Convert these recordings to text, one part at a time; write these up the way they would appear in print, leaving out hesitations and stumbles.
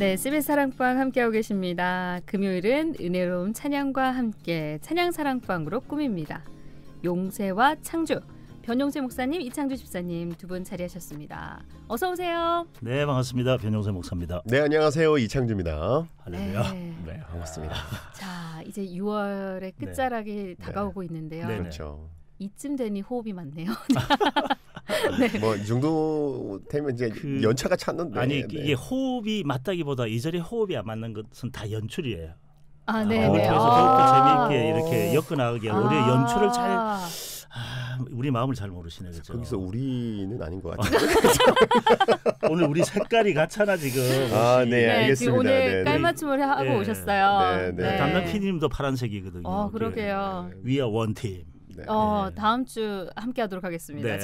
네, CBS 사랑방 함께하고 계십니다. 금요일은 은혜로운 찬양과 함께 찬양사랑방으로 꾸밉니다. 용세와 창주, 변용세 목사님, 이창주 집사님 두 분 자리하셨습니다. 어서 오세요. 네, 반갑습니다. 변용세 목사입니다. 네, 안녕하세요. 이창주입니다. 할렐루야. 네, 반갑습니다. 자, 이제 6월의 끝자락이 다가오고 있는데요. 네, 그렇죠. 이쯤 되니 호흡이 많네요. 네. 뭐 이 정도 되면 이제 연차가 찼는데. 아니 이게 호흡이 맞다기보다 이절의 호흡이 안 맞는 것은 다 연출이에요. 아, 네. 그래서 더욱더 재미있게 이렇게 엮어나가게 우리 연출을 잘 우리 마음을 잘 모르시네, 그렇죠? 거기서 우리는 아닌 것 같아요. 오늘 우리 색깔이 같잖아 지금. 아, 네, 알겠습니다. 지금 오늘 네, 깔맞춤을 하고 오셨어요. 네, 네. 담당 PD님도 파란색이거든요. 그러게요. We are one team. 네. 다음 주 함께하도록 하겠습니다. 네.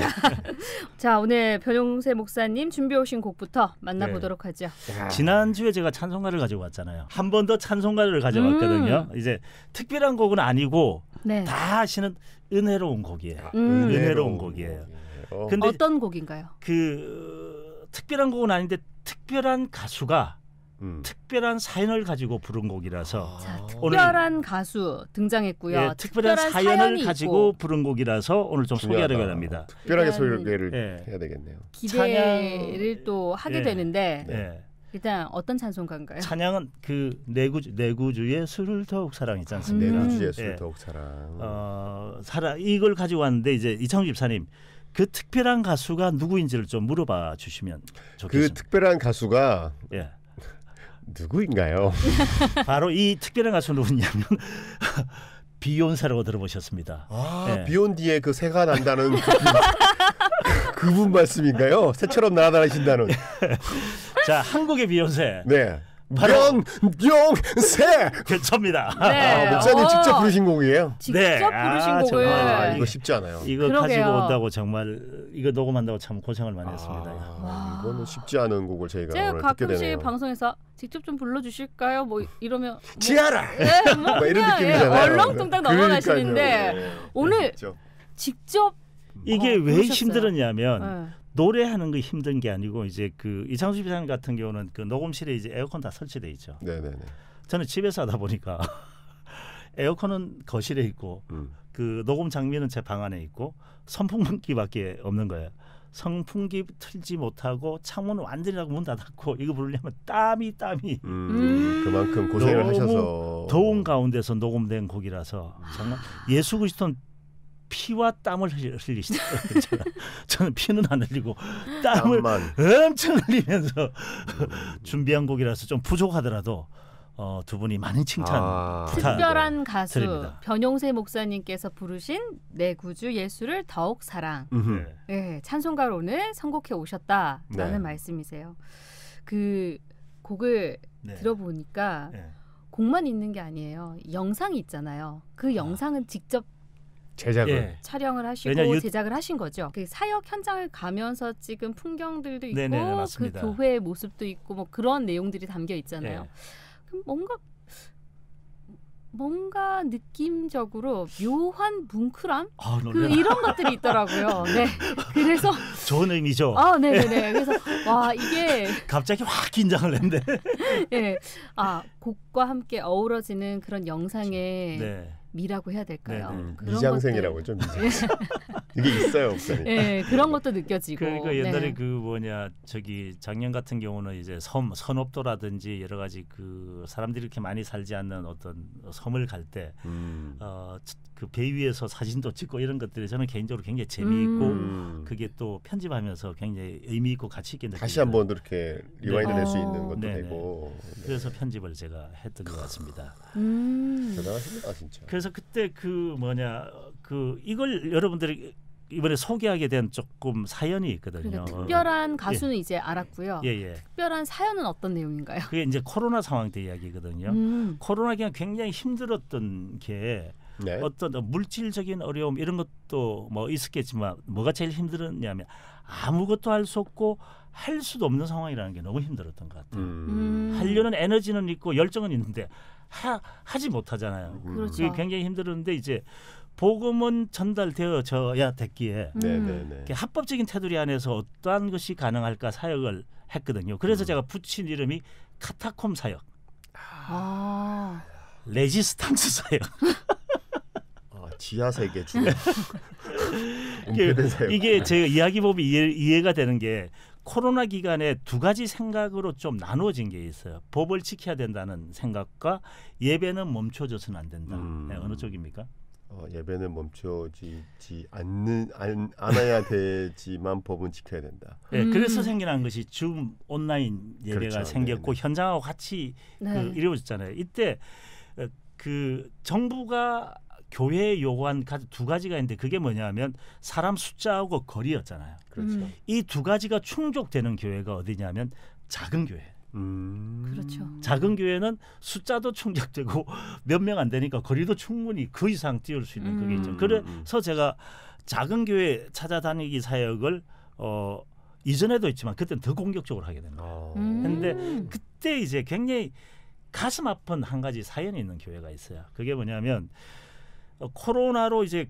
자, 오늘 변용세 목사님 준비해 오신 곡부터 만나보도록 하죠. 지난주에 제가 찬송가를 가지고 왔잖아요. 한 번 더 찬송가를 가져왔거든요. 이제 특별한 곡은 아니고 다 아시는 은혜로운 곡이에요. 은혜로운 곡이에요. 근데 어떤 곡인가요? 그 특별한 곡은 아닌데 특별한 가수가 특별한 사연을 가지고 부른 곡이라서 자, 특별한 가수 등장했고요. 예, 특별한 사연을 가지고 부른 곡이라서 오늘 좀 소개하려고 합니다. 특별하게 소개를 해야 되겠네요. 기대를 또 하게 되는데 네. 일단 어떤 찬송가인가요? 찬양은 그 내구주 예수를 더욱 사랑 있지 않습니까? 내구주 예수를 더욱 사랑. 이걸 가지고 왔는데 이제 이창주 집사님 그 특별한 가수가 누구인지를 좀 물어봐 주시면 좋겠습니다. 그 특별한 가수가 누구인가요? 바로 이 특별한 가수 누구냐면 비욘세라고 들어보셨습니다. 비욘디에 그 새가 난다는 그분 말씀인가요? 새처럼 날아다니신다는. 자, 한국의 비욘세. 네. 변용세. 그렇습니다. 네. 목사님 직접 부르신 곡이에요? 직접 부르신 곡을. 이거 쉽지 않아요. 이거 그러게요. 가지고 온다고 정말 이거 녹음한다고 참 고생을 많이 했습니다. 이거는 쉽지 않은 곡을 저희가 오늘 듣게 되네요. 가끔씩 방송에서 직접 좀 불러주실까요? 뭐 이러면 지아라. 뭐 이런 느낌이잖아요. 얼렁뚱땅 넘어가시는데 오늘 직접 이게 왜 힘들었냐면 노래하는 거 힘든 게 아니고 이제 그 이창수 집사님 같은 경우는 그 녹음실에 이제 에어컨 다 설치돼 있죠. 네네네. 저는 집에서 하다 보니까 에어컨은 거실에 있고 그 녹음 장비는 제 방 안에 있고 선풍기밖에 없는 거예요. 선풍기 틀지 못하고 창문을 완전히 문 닫았고 이거 부르려면 땀이 그만큼 고생을 하셔서 더운 가운데서 녹음된 곡이라서 정말 예수 그리스도는 피와 땀을 흘리시더라고요. 저는 피는 안 흘리고 땀을 엄청 흘리면서 준비한 곡이라서 좀 부족하더라도 두 분이 많은 칭찬 특별한 가수 드립니다. 변용세 목사님께서 부르신 내 구주 예수를 더욱 사랑. 네, 찬송가를 오늘 선곡해 오셨다라는 말씀이세요. 그 곡을 들어보니까 곡만 있는 게 아니에요. 영상이 있잖아요. 그 영상은 직접 촬영을 하시고 제작을 하신 거죠. 그 사역 현장을 가면서 찍은 풍경들도 있고 그 교회의 모습도 있고 뭐 그런 내용들이 담겨 있잖아요. 그럼 뭔가 느낌적으로 묘한 뭉클함 이런 것들이 있더라고요. 네, 그래서 좋은 의미죠. 네네네. 그래서 와 이게 갑자기 확 긴장을 했는데, 곡과 함께 어우러지는 그런 영상의 미라고 해야 될까요? 미장생이라고 하죠. 미장생. 이게 있어요, 목사님. 네, 그런 것도 느껴지고. 그러니까 옛날에 작년 같은 경우는 이제 선업도라든지 여러 가지 그 사람들이 이렇게 많이 살지 않는 어떤 섬을 갈 때 그 배 위에서 사진도 찍고 이런 것들이 저는 개인적으로 굉장히 재미있고 그게 또 편집하면서 굉장히 의미 있고 가치 있게 느껴요. 다시 한번 이렇게 리와인드 될 수 있는 것도 되고. 그래서 편집을 제가 했던 것 같습니다. 대단하십니다, 진짜. 그래서 그때 이걸 여러분들이 이번에 소개하게 된 조금 사연이 있거든요. 그러니까 특별한 가수는 이제 알았고요. 특별한 사연은 어떤 내용인가요? 그게 이제 코로나 상황 때 이야기거든요. 코로나 기간 굉장히 힘들었던 게 어떤 물질적인 어려움 이런 것도 뭐 있었겠지만 뭐가 제일 힘들었냐면 아무것도 할 수 없고 할 수도 없는 상황이라는 게 너무 힘들었던 것 같아요. 하려는 에너지는 있고 열정은 있는데 하지 못하잖아요. 그렇죠. 그게 굉장히 힘들었는데 이제 복음은 전달되어져야 됐기에 합법적인 테두리 안에서 어떠한 것이 가능할까 사역을 했거든요. 그래서 제가 붙인 이름이 카타콤 사역, 레지스탕스 사역. 지하 세계 중 이게 제가 이야기법이 이해가 되는 게 코로나 기간에 두 가지 생각으로 좀 나누어진 게 있어요. 법을 지켜야 된다는 생각과 예배는 멈춰져서는 안 된다. 네, 어느 쪽입니까? 예배는 멈춰지지 않아야 되지만 법은 지켜야 된다. 네, 그래서 생겨난 것이 줌 온라인 예배가 그렇죠. 생겼고 네네. 현장하고 같이 네. 이루어졌잖아요. 이때 그 정부가 교회에 요구한 두 가지가 있는데 그게 뭐냐면 사람 숫자하고 거리였잖아요. 그렇죠. 이 두 가지가 충족되는 교회가 어디냐면 작은 교회. 그렇죠. 작은 교회는 숫자도 충족되고 몇 명 안 되니까 거리도 충분히 그 이상 띄울 수 있는 그게 있죠. 그래서 제가 작은 교회 찾아다니기 사역을 이전에도 있지만 그때는 더 공격적으로 하게 됩니다. 그런데 그때 이제 굉장히 가슴 아픈 한 가지 사연이 있는 교회가 있어요. 그게 뭐냐면 코로나로 이제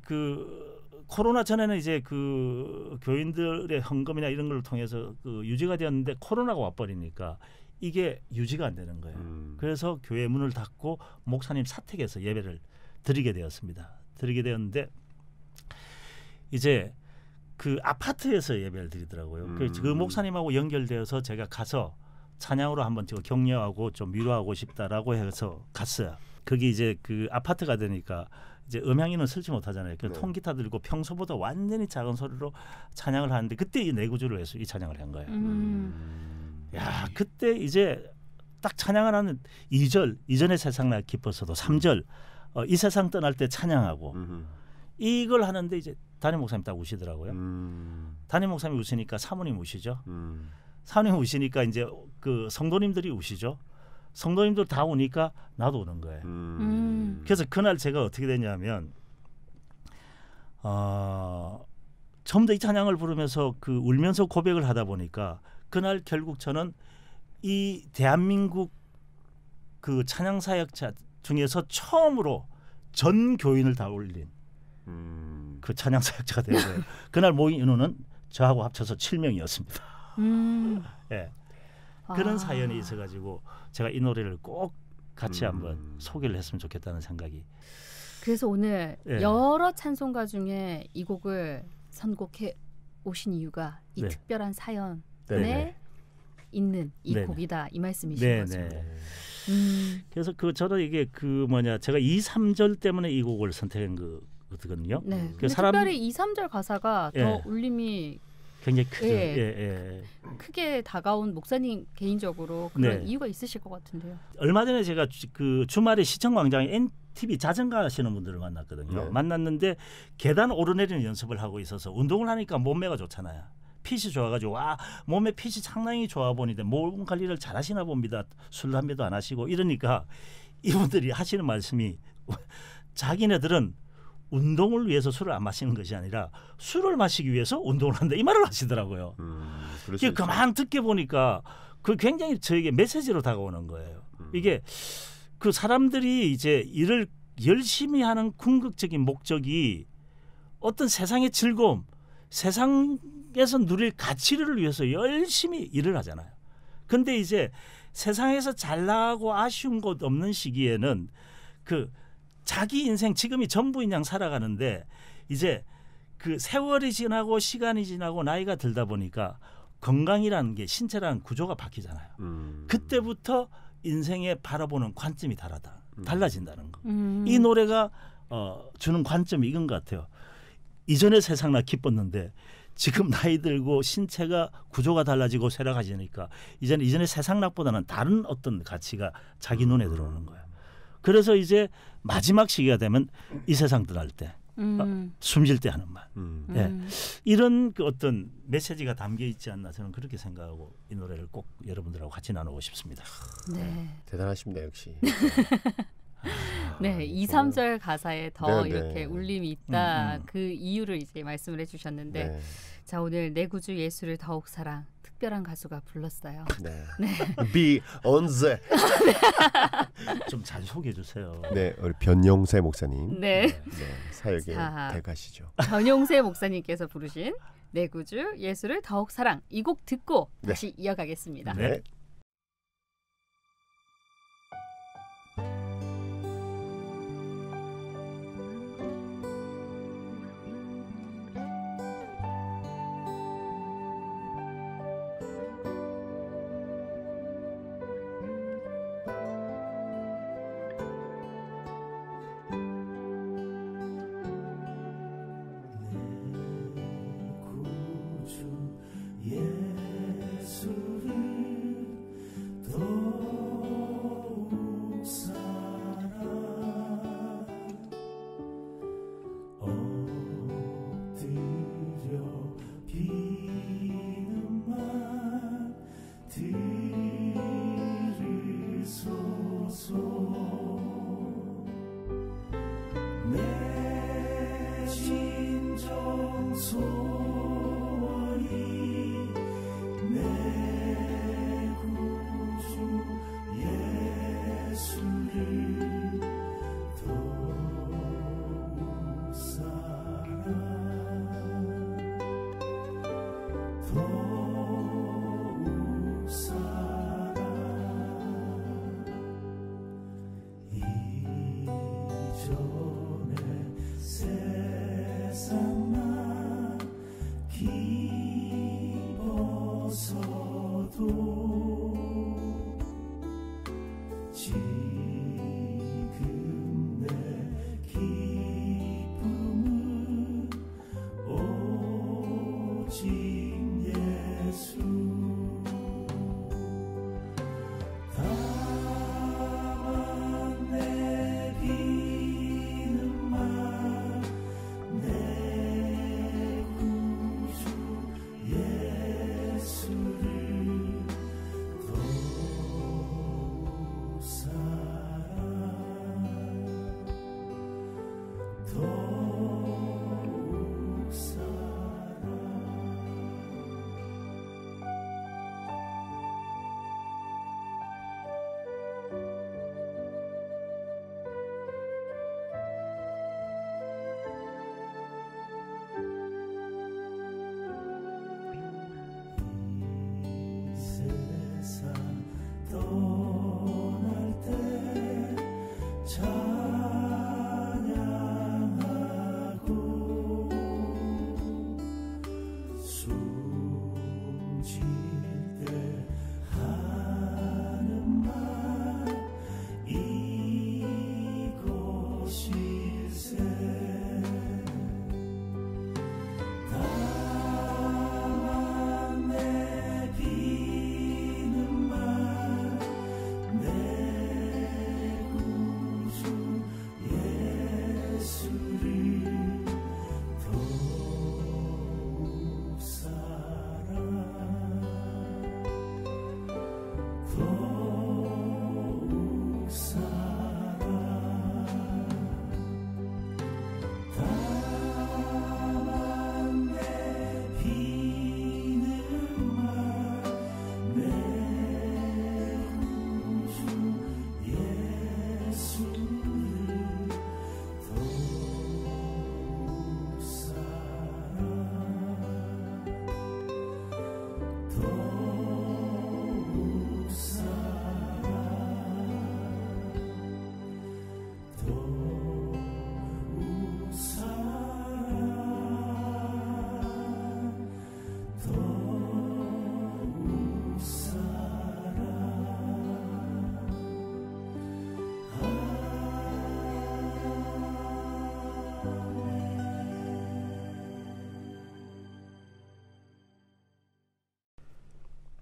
코로나 전에는 이제 그 교인들의 헌금이나 이런 걸 통해서 유지가 되었는데 코로나가 와버리니까 이게 유지가 안 되는 거예요. 그래서 교회 문을 닫고 목사님 사택에서 예배를 드리게 되었습니다. 드리게 되었는데 이제 그 아파트에서 예배를 드리더라고요. 그 목사님하고 연결되어서 제가 가서 찬양으로 한번 격려하고 좀 위로하고 싶다라고 해서 갔어요. 거기 이제 그 아파트가 되니까 이제 음향인은 설치 못하잖아요. 그 통기타 들고 평소보다 완전히 작은 소리로 찬양을 하는데 그때 이 내구주를 해서 이 찬양을 한 거예요. 야 그때 이제 딱 찬양을 하는 2절 이전의 세상 나 기뻤어도 3절 이 세상 떠날 때 찬양하고 이걸 하는데 이제 담임 목사님 딱 우시더라고요. 담임 목사님이 우시니까 사모님 우시죠. 사모님 우시니까 이제 그 성도님들이 우시죠. 성도님들 다 오니까 나도 오는 거예요. 그래서 그날 제가 어떻게 됐냐면 처음부터 이 찬양을 부르면서 그 울면서 고백을 하다 보니까 그날 결국 저는 이 대한민국 그 찬양 사역자 중에서 처음으로 전 교인을 다 올린 그 찬양 사역자가 된 거예요. 그날 모인 인원은 저하고 합쳐서 7명이었습니다. 네. 그런 사연이 있어가지고 제가 이 노래를 꼭 같이 한번 소개를 했으면 좋겠다는 생각이. 그래서 오늘 여러 찬송가 중에 이 곡을 선곡해 오신 이유가 이 특별한 사연에 있는 이 곡이다 이 말씀이신 거죠. 그래서 저는 이게 제가 2, 3절 때문에 이 곡을 선택한 거거든요. 네. 근데 특별히 2, 3절 가사가 더 울림이 굉장히 크죠. 크게 다가온 목사님 개인적으로 그런 이유가 있으실 것 같은데요. 얼마 전에 제가 그 주말에 시청광장에 NTV 자전거 하시는 분들을 만났거든요. 만났는데 계단 오르내리는 연습을 하고 있어서 운동을 하니까 몸매가 좋잖아요. 핏이 좋아가지고 몸에 핏이 상당히 좋아 보이는데 몸 관리를 잘 하시나 봅니다. 술 담배도 안 하시고 이러니까 이분들이 하시는 말씀이 자기네들은 운동을 위해서 술을 안 마시는 것이 아니라 술을 마시기 위해서 운동을 한다 이 말을 하시더라고요. 그만 듣게 보니까 그 굉장히 저에게 메시지로 다가오는 거예요. 이게 그 사람들이 이제 일을 열심히 하는 궁극적인 목적이 어떤 세상의 즐거움, 세상에서 누릴 가치를 위해서 열심히 일을 하잖아요. 근데 이제 세상에서 잘나고 아쉬운 것 없는 시기에는 자기 인생 지금이 전부인 양 살아가는데 이제 그 세월이 지나고 시간이 지나고 나이가 들다 보니까 건강이라는 게 신체라는 구조가 바뀌잖아요. 그때부터 인생에 바라보는 관점이 달라진다는 거. 이 노래가 주는 관점이 이건 것 같아요. 이전의 세상 나 기뻤는데 지금 나이 들고 신체가 구조가 달라지고 쇠락해지니까 이전의 세상 낙보다는 다른 어떤 가치가 자기 눈에 들어오는 거예요. 그래서 이제 마지막 시기가 되면 이 세상 떠날 때 숨질 때 하는 말. 이런 어떤 메시지가 담겨 있지 않나 저는 그렇게 생각하고 이 노래를 꼭 여러분들하고 같이 나누고 싶습니다. 네. 대단하십니다 역시. 네, 2, 3절 가사에 더 이렇게 울림이 있다. 그 이유를 이제 말씀을 해주셨는데 자 오늘 내 구주 예수를 더욱 사랑 특별한 가수가 불렀어요. 비욘세. 좀 잘 소개해 주세요. 네, 우리 변용세 목사님. 네. 사역의 대가시죠. 변용세 목사님께서 부르신 내 구주 예수를 더욱 사랑. 이 곡 듣고 다시 이어가겠습니다. 네.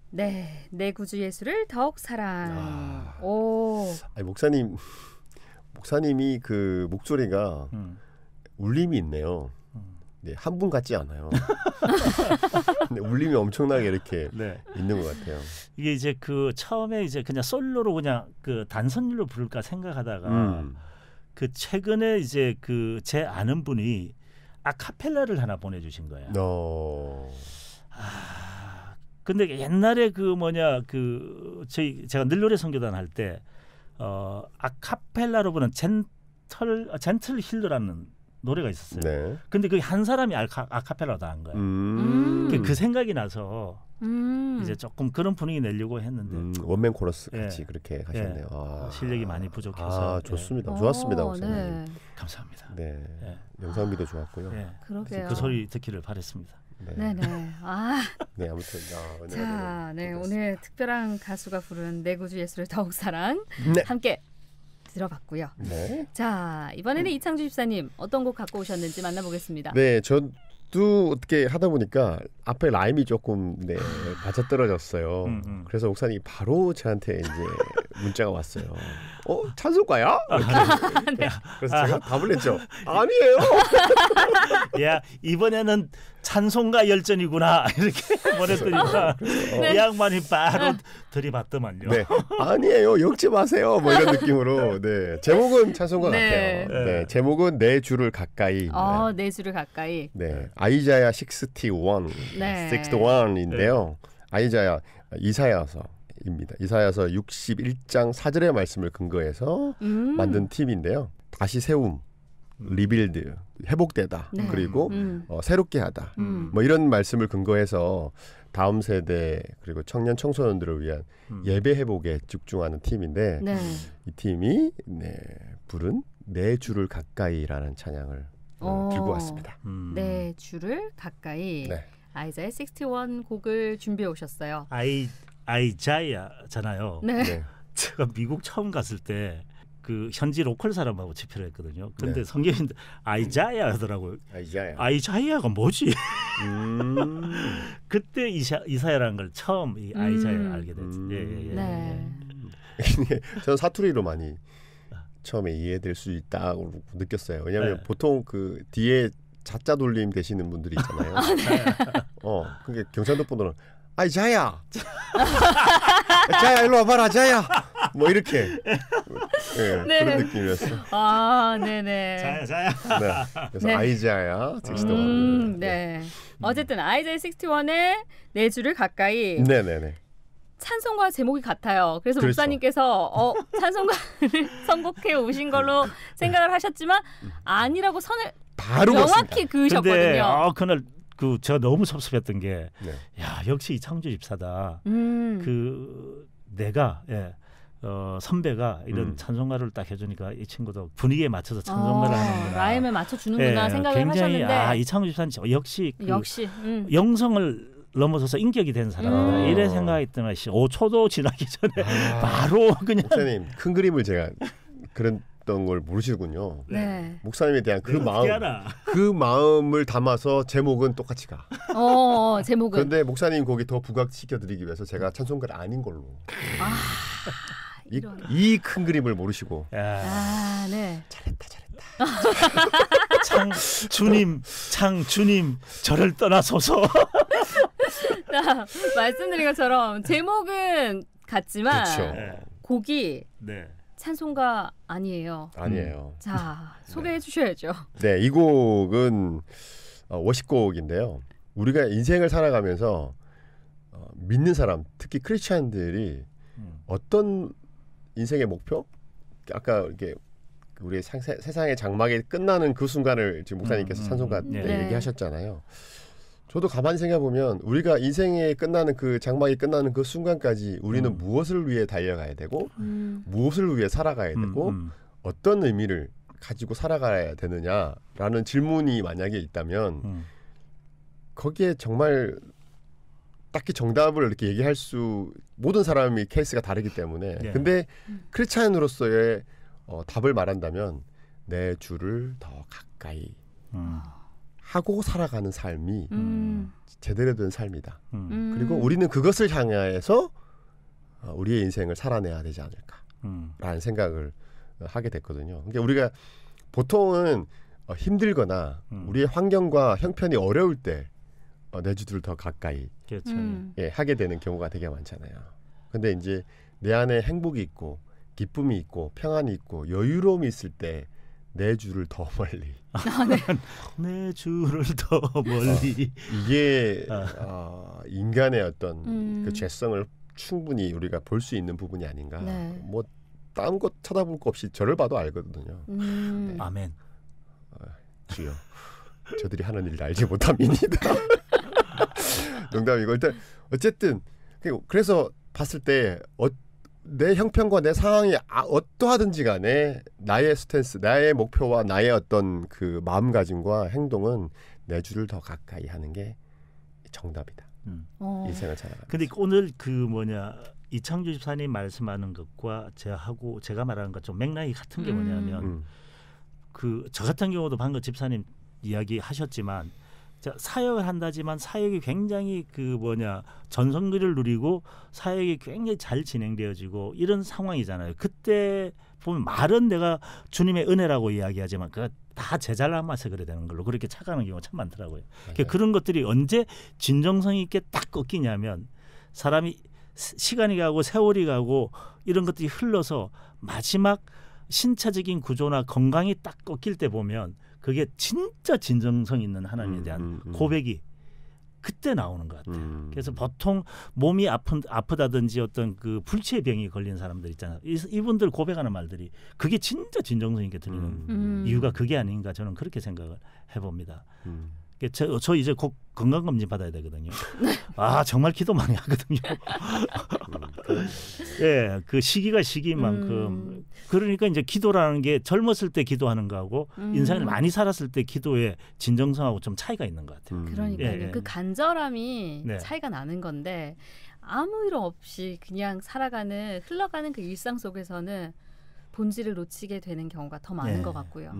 네, 내 구주 예수를 더욱 사랑. 아니, 목사님이 그 목소리가 울림이 있네요. 네, 한 분 같지 않아요. 근데 울림이 엄청나게 이렇게 있는 것 같아요. 이게 이제 그 처음에 이제 그냥 솔로로 그냥 그 단선율로 부를까 생각하다가 그 최근에 이제 그 제 아는 분이 아카펠라를 하나 보내주신 거예요. 근데 옛날에 그 뭐냐 그 제가 늘 노래 선교단 할 때 아카펠라로 부르는 젠틀 힐러라는 노래가 있었어요. 네. 근데 그게 한 사람이 아카펠라로 다 한 거예요. 그 생각이 나서 이제 조금 그런 분위기 내려고 했는데 원맨 코러스 같이 그렇게 하셨네요. 아, 실력이 많이 부족해서. 좋습니다. 좋았습니다. 네. 감사합니다. 네. 영상미도 좋았고요. 그러게요. 그 소리 듣기를 바랬습니다. 네. 네, 아무튼 자, 네, 오늘 특별한 가수가 부른 내 구주 예수를 더욱 사랑 함께 들어봤고요. 네. 자, 이번에는 이창주 집사님 어떤 곡 갖고 오셨는지 만나보겠습니다. 네, 저도 어떻게 하다 보니까 앞에 라임이 조금 맞아떨어졌어요. 그래서 목사님이 바로 저한테 이제 문자가 왔어요. 찬송가야? 네. 그래서 제가 답을 했죠. 아니에요. 야, 이번에는 찬송가 열전이구나 이렇게 보냈더니까 이 양반이 바로 들이받더만요. 네, 아니에요. 엮지 마세요. 뭐 이런 느낌으로. 네, 제목은 찬송가 같아요. 네, 제목은 내 주를 가까이. 내 주를 가까이. 네, 아이자야 61인데요. 아이자야 이사야서입니다. 이사야서 61장 4절의 말씀을 근거해서 만든 팀인데요. 다시 세움, 리빌드, 회복되다, 그리고 새롭게 하다, 뭐 이런 말씀을 근거해서 다음 세대 그리고 청년 청소년들을 위한 예배 회복에 집중하는 팀인데 이 팀이 부른 내 주를 가까이라는 찬양을 들고 왔습니다. 내 주를 가까이. 네. 아이자야 61 곡을 준비해 오셨어요. 아이자야잖아요. 네. 제가 미국 처음 갔을 때 그 현지 로컬 사람하고 집회를 했거든요. 근데 성경인데 아이자야 하더라고요. 아이자야가 뭐지? 그때 이사야라는 걸 처음 이 아이자야 알게 됐어요. 네. 저는 사투리로 많이 처음에 이해될 수 있다고 느꼈어요. 왜냐하면 보통 그 뒤에 자자 돌림 되시는 분들이 있잖아요. 그러니까 경상도 분들은 아이 자야, 자야 일로 와봐라 자야, 뭐 이렇게 그런 느낌이었어요. 네네. 자야. 네. 그래서 아이자야 61. 네. 어쨌든 아이자야 61의 내 주를 가까이. 네네네. 찬송가 제목이 같아요. 그래서 목사님께서 찬송가를 선곡해 오신 걸로 생각을 하셨지만 아니라고 선을 바로 명확히 그으셨거든요. 그날 제가 너무 섭섭했던 게, 야 역시 이창주 집사다. 내가 선배가 이런 찬송가를 딱 해주니까 이 친구도 분위기에 맞춰서 찬송가를 하는구나. 라임에 맞춰주는구나 생각을 굉장히, 하셨는데 이창주 집사는 역시 영성을 넘어서서 인격이 된 사람이다. 이래 생각했던 것이 5초도 지나기 전에 바로 그냥. 목사님 큰 그림을 제가 그랬던 걸 모르시군요. 네. 목사님에 대한 그 마음을 담아서 제목은 똑같이 가. 제목은. 그런데 목사님 곡이 더 부각시켜드리기 위해서 제가 찬송가를 아닌 걸로. 이 큰 그림을 모르시고. 네. 잘했다. 주님 저를 떠나소서. 자, 말씀드린 것처럼 제목은 같지만 곡이 찬송가 아니에요. 자, 소개해 주셔야죠. 네, 이 곡은 워십곡인데요. 우리가 인생을 살아가면서 믿는 사람, 특히 크리스찬들이 어떤 인생의 목표? 아까 이렇게 우리의 세상의 장막이 끝나는 그 순간을 지금 목사님께서 찬송가 때 얘기하셨잖아요. 저도 가만히 생각해보면 우리가 인생의 끝나는 그 장막이 끝나는 그 순간까지 우리는 무엇을 위해 달려가야 되고 무엇을 위해 살아가야 되고 어떤 의미를 가지고 살아가야 되느냐라는 질문이 만약에 있다면 거기에 정말 딱히 정답을 이렇게 얘기할 수 모든 사람이 케이스가 다르기 때문에 근데 크리스찬으로서의 답을 말한다면 내 주를 더 가까이 하고 살아가는 삶이 제대로 된 삶이다. 그리고 우리는 그것을 향해서 우리의 인생을 살아내야 되지 않을까라는 생각을 하게 됐거든요. 그러니까 우리가 보통은 힘들거나 우리의 환경과 형편이 어려울 때 내 주를 더 가까이 하게 되는 경우가 되게 많잖아요. 근데 이제 내 안에 행복이 있고 기쁨이 있고 평안이 있고 여유로움이 있을 때 내 주를 더 멀리. 내 주를 더 멀리. 이게 인간의 어떤 그 죄성을 충분히 우리가 볼 수 있는 부분이 아닌가. 뭐 다른 것 쳐다볼 거 없이 저를 봐도 알거든요. 아멘. 주여 저들이 하는 일을 알지 못함이니이다. 농담이고 일단 어쨌든 그래서 봤을 때 내 형편과 내 상황이 어떠하든지 간에 나의 스탠스, 나의 목표와 나의 어떤 그 마음가짐과 행동은 내 주를 더 가까이 하는 게 정답이다. 인생을 살아가는. 근데 오늘 이창주 집사님 말씀하는 것과 제가 말하는 것 좀 맥락이 같은 게 뭐냐면 저 같은 경우도 방금 집사님 이야기 하셨지만 사역을 한다지만 사역이 굉장히 전성기를 누리고 사역이 굉장히 잘 진행되어지고 이런 상황이잖아요. 그때 보면 말은 내가 주님의 은혜라고 이야기하지만 그거 다 제 잘남아서 그래 되는 걸로 그렇게 착각하는 경우가 참 많더라고요. 그런 것들이 언제 진정성 있게 딱 꺾이냐면 사람이 시간이 가고 세월이 가고 이런 것들이 흘러서 마지막 신체적인 구조나 건강이 딱 꺾일 때 보면 그게 진짜 진정성 있는 하나님에 대한 고백이 그때 나오는 것 같아요. 그래서 보통 몸이 아프다든지 어떤 그 불치의 병이 걸린 사람들 있잖아요. 이분들 고백하는 말들이 그게 진짜 진정성 있게 들리는 이유가 그게 아닌가 저는 그렇게 생각을 해봅니다. 저 이제 곧 건강검진 받아야 되거든요. 정말 기도 많이 하거든요. 예, 그 시기가 시기만큼 그러니까 이제 기도라는 게 젊었을 때 기도하는 거하고 인생을 많이 살았을 때 기도의 진정성하고 좀 차이가 있는 것 같아요. 그러니까요. 예. 그 간절함이 차이가 나는 건데 아무 일 없이 그냥 흘러가는 그 일상 속에서는 본질을 놓치게 되는 경우가 더 많은 것 같고요.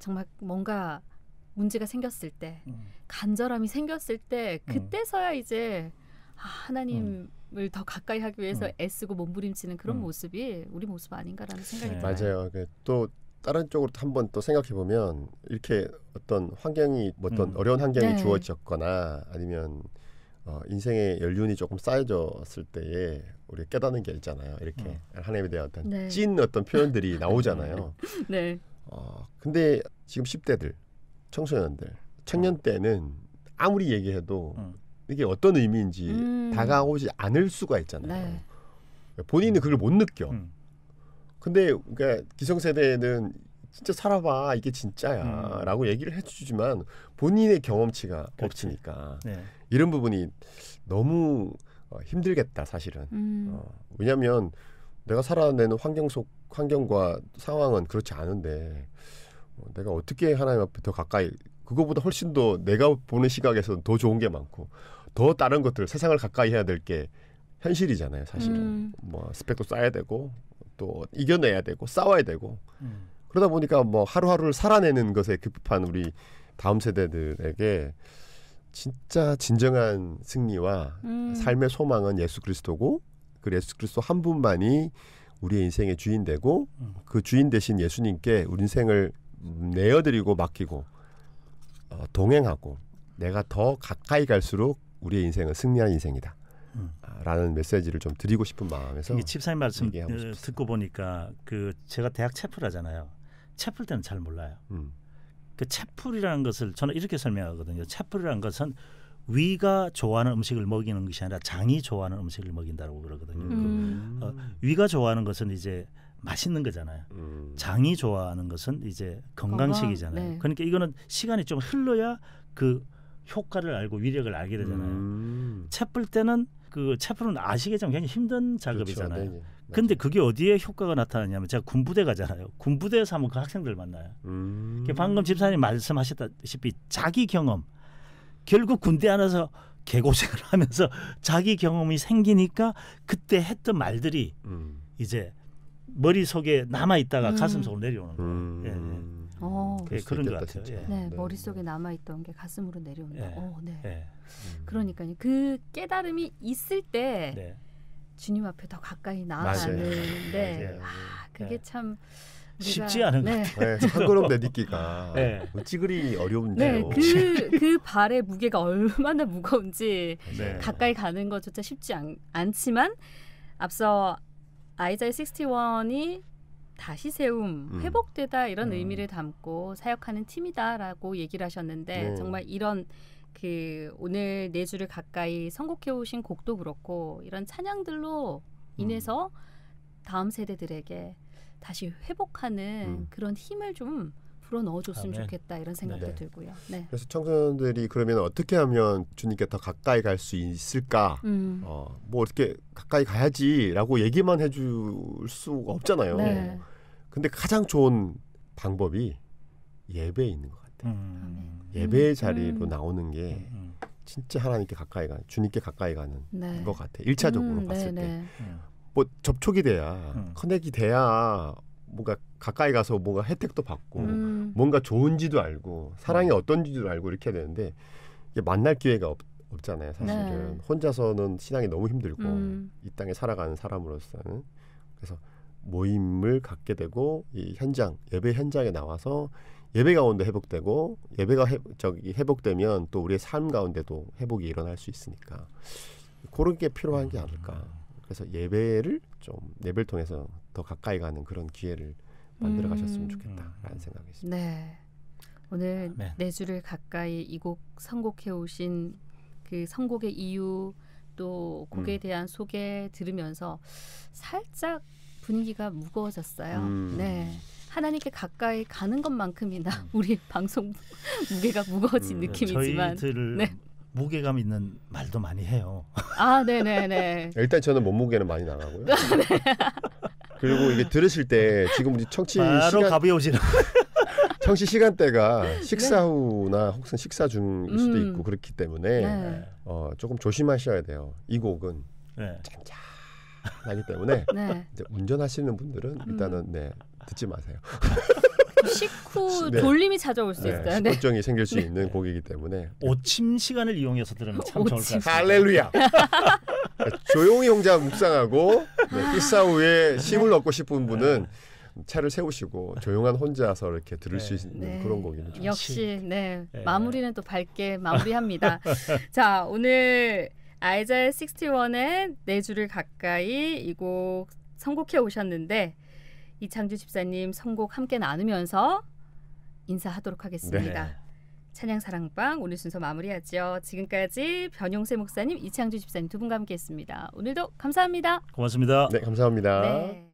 정말 뭔가 문제가 생겼을 때 간절함이 생겼을 때 그때서야 이제 하나님을 더 가까이 하기 위해서 애쓰고 몸부림치는 그런 모습이 우리 모습 아닌가라는 생각이 들어요. 맞아요. 또 다른 쪽으로 한번 또 생각해 보면 이렇게 어떤 환경이 어떤 어려운 환경이 주어졌거나 아니면 인생의 연륜이 조금 쌓여졌을 때에 우리 깨닫는 게 있잖아요. 이렇게 하나님에 대한 어떤 찐 어떤 표현들이 나오잖아요. 네. 근데 지금 10대들 청소년들, 청년 때는 아무리 얘기해도 이게 어떤 의미인지 다가오지 않을 수가 있잖아요. 본인은 그걸 못 느껴. 근데 그러니까 기성세대는 진짜 살아봐 이게 진짜야 라고 얘기를 해주지만 본인의 경험치가 없으니까 이런 부분이 너무 힘들겠다 사실은. 왜냐하면 내가 살아내는 환경과 상황은 그렇지 않은데 내가 어떻게 하나님 앞에 더 가까이 그거보다 훨씬 더 내가 보는 시각에서는 더 좋은 게 많고 더 다른 것들 세상을 가까이 해야 될 게 현실이잖아요 사실은. 스펙도 쌓아야 되고 또 이겨내야 되고 싸워야 되고 그러다 보니까 하루하루를 살아내는 것에 급급한 우리 다음 세대들에게 진짜 진정한 승리와 삶의 소망은 예수 그리스도고 그 예수 그리스도 한 분만이 우리의 인생의 주인 되고 그 주인 되신 예수님께 우리 인생을 내어드리고 맡기고 동행하고 내가 더 가까이 갈수록 우리의 인생은 승리한 인생이다 라는 메시지를 좀 드리고 싶은 마음에서 집사님 말씀 듣고 보니까 제가 대학 채플 하잖아요. 채플 때는 잘 몰라요. 그 채플이라는 것을 저는 이렇게 설명하거든요. 채플이라는 것은 위가 좋아하는 음식을 먹이는 것이 아니라 장이 좋아하는 음식을 먹인다고 그러거든요. 위가 좋아하는 것은 이제 맛있는 거잖아요. 장이 좋아하는 것은 이제 건강식이잖아요. 그러니까 이거는 시간이 좀 흘러야 그 효과를 알고 위력을 알게 되잖아요. 채플 때는 채플은 아시겠지만 굉장히 힘든 작업이잖아요. 그렇죠. 근데 그게 어디에 효과가 나타나냐면 제가 군부대 가잖아요. 군부대에서 하면 그 학생들 만나요. 방금 집사님 말씀하셨다시피 자기 경험 결국 군대 안에서 개고생을 하면서 자기 경험이 생기니까 그때 했던 말들이 이제 머릿속에 남아있다가 가슴속으로 내려오는 거예요. 그런 것 같아요. 머릿속에 남아있던 게 가슴으로 내려온다. 그러니까요. 그 깨달음이 있을 때 주님 앞에 더 가까이 나아가는데 그게 참 쉽지 않은 것 같아요. 한 걸음 내딛기가 어찌 어려운데요. 그 발의 무게가 얼마나 무거운지 가까이 가는 것조차 쉽지 않지만 앞서 아이자야 61이 다시 세움, 회복되다 이런 의미를 담고 사역하는 팀이다라고 얘기를 하셨는데 정말 이런 오늘 내 주를 가까이 선곡해 오신 곡도 그렇고 이런 찬양들로 인해서 다음 세대들에게 다시 회복하는 그런 힘을 좀 불어 넣어줬으면 좋겠다 이런 생각도 네. 들고요. 네. 그래서 청소년들이 그러면 어떻게 하면 주님께 더 가까이 갈 수 있을까? 뭐 어떻게 가까이 가야지라고 얘기만 해줄 수가 없잖아요. 네. 근데 가장 좋은 방법이 예배에 있는 것 같아요. 예배의 자리로 나오는 게 진짜 하나님께 가까이 가는, 주님께 가까이 가는 네. 것 같아요. 1차적으로 봤을 때. 뭐 접촉이 돼야, 커넥이 돼야 뭔가 가까이 가서 뭔가 혜택도 받고 뭔가 좋은지도 알고 사랑이 어떤지도 알고 이렇게 해야 되는데 이게 만날 기회가 없잖아요. 사실은. 혼자서는 신앙이 너무 힘들고 이 땅에 살아가는 사람으로서는. 그래서 모임을 갖게 되고 이 현장, 예배 현장에 나와서 예배 가운데 회복되고 예배가 회복되면 또 우리의 삶 가운데도 회복이 일어날 수 있으니까 그런 게 필요한 게 아닐까. 그래서 예배를 통해서 더 가까이 가는 그런 기회를 만들어 가셨으면 좋겠다라는 생각이 있습니다. 네. 오늘 내 주를 가까이 이 곡 선곡해 오신 그 선곡의 이유 또 곡에 대한 소개 들으면서 살짝 분위기가 무거워졌어요. 네. 하나님께 가까이 가는 것만큼이나 우리 방송 무게가 무거워진 느낌이지만 저희들 무게감 있는 말도 많이 해요. 아, 네네네. 일단 저는 몸무게는 많이 나가고요. 네. 그리고 이게 들으실 때 지금 우리 청취 바로 가벼워지는 청취 시간대가 식사 후나 혹은 식사 중일 수도 있고 그렇기 때문에 조금 조심하셔야 돼요. 이 곡은 짠짠하기 때문에 이제 운전하시는 분들은 일단은 듣지 마세요. 식후 돌림이 찾아올 수 있어요. 식후증이 생길 수 있는 곡이기 때문에 오침 시간을 이용해서 들으면 참 좋을 것 같습니다. 할렐루야. 조용히 혼자 묵상하고 식사 후에 힘을 얻고 싶은 분은 차를 세우시고 조용한 혼자서 이렇게 들을 수 있는 그런 곡이면 좋죠. 역시 마무리는 또 밝게 마무리합니다. 자, 오늘 아이자야 61의 내 주를 가까이 이 곡 선곡해 오셨는데 이창주 집사님 선곡 함께 나누면서 인사하도록 하겠습니다. 찬양사랑방 오늘 순서 마무리하죠. 지금까지 변용세 목사님, 이창주 집사님 두 분과 함께했습니다. 오늘도 감사합니다. 고맙습니다. 네, 감사합니다. 네.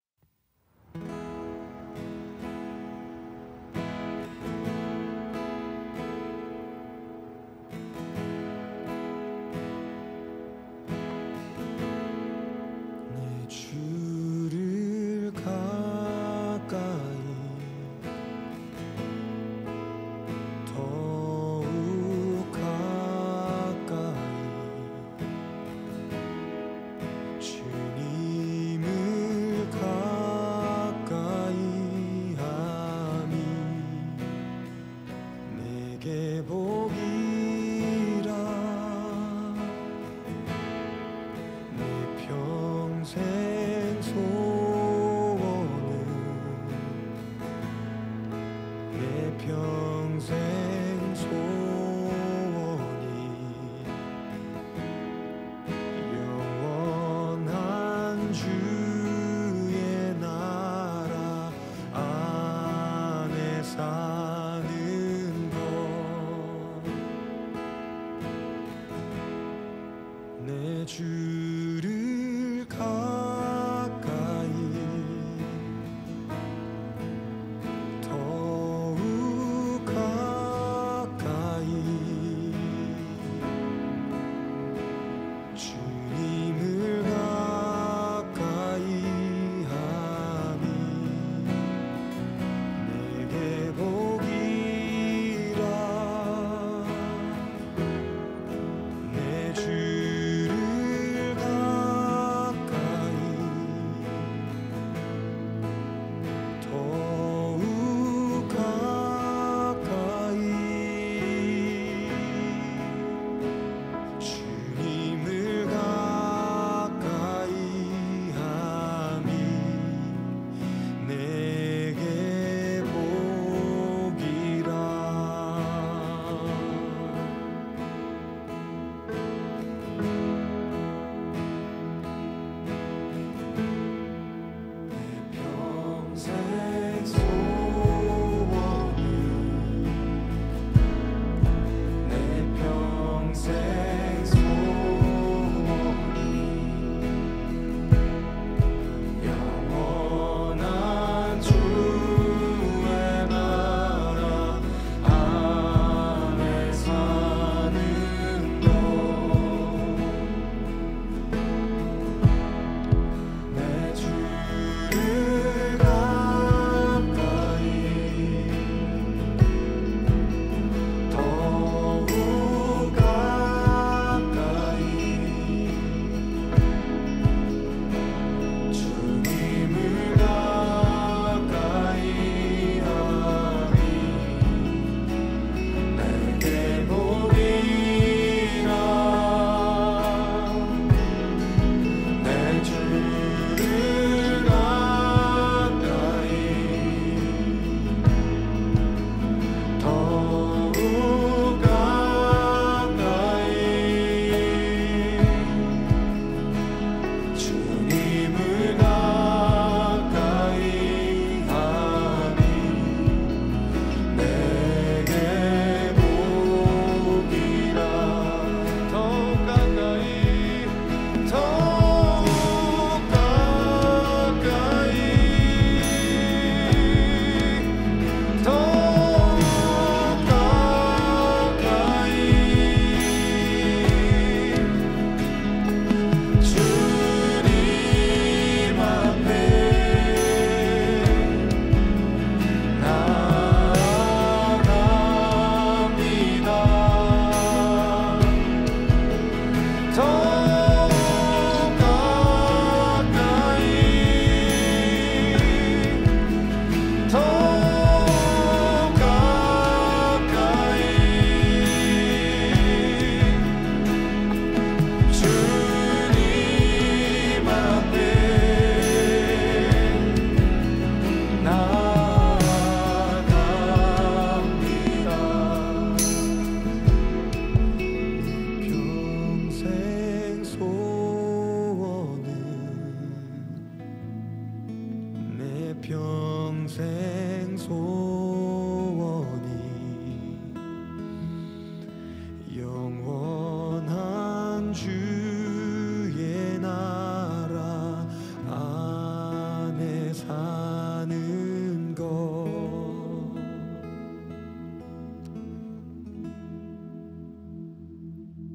주를 가까이 더욱 평생 소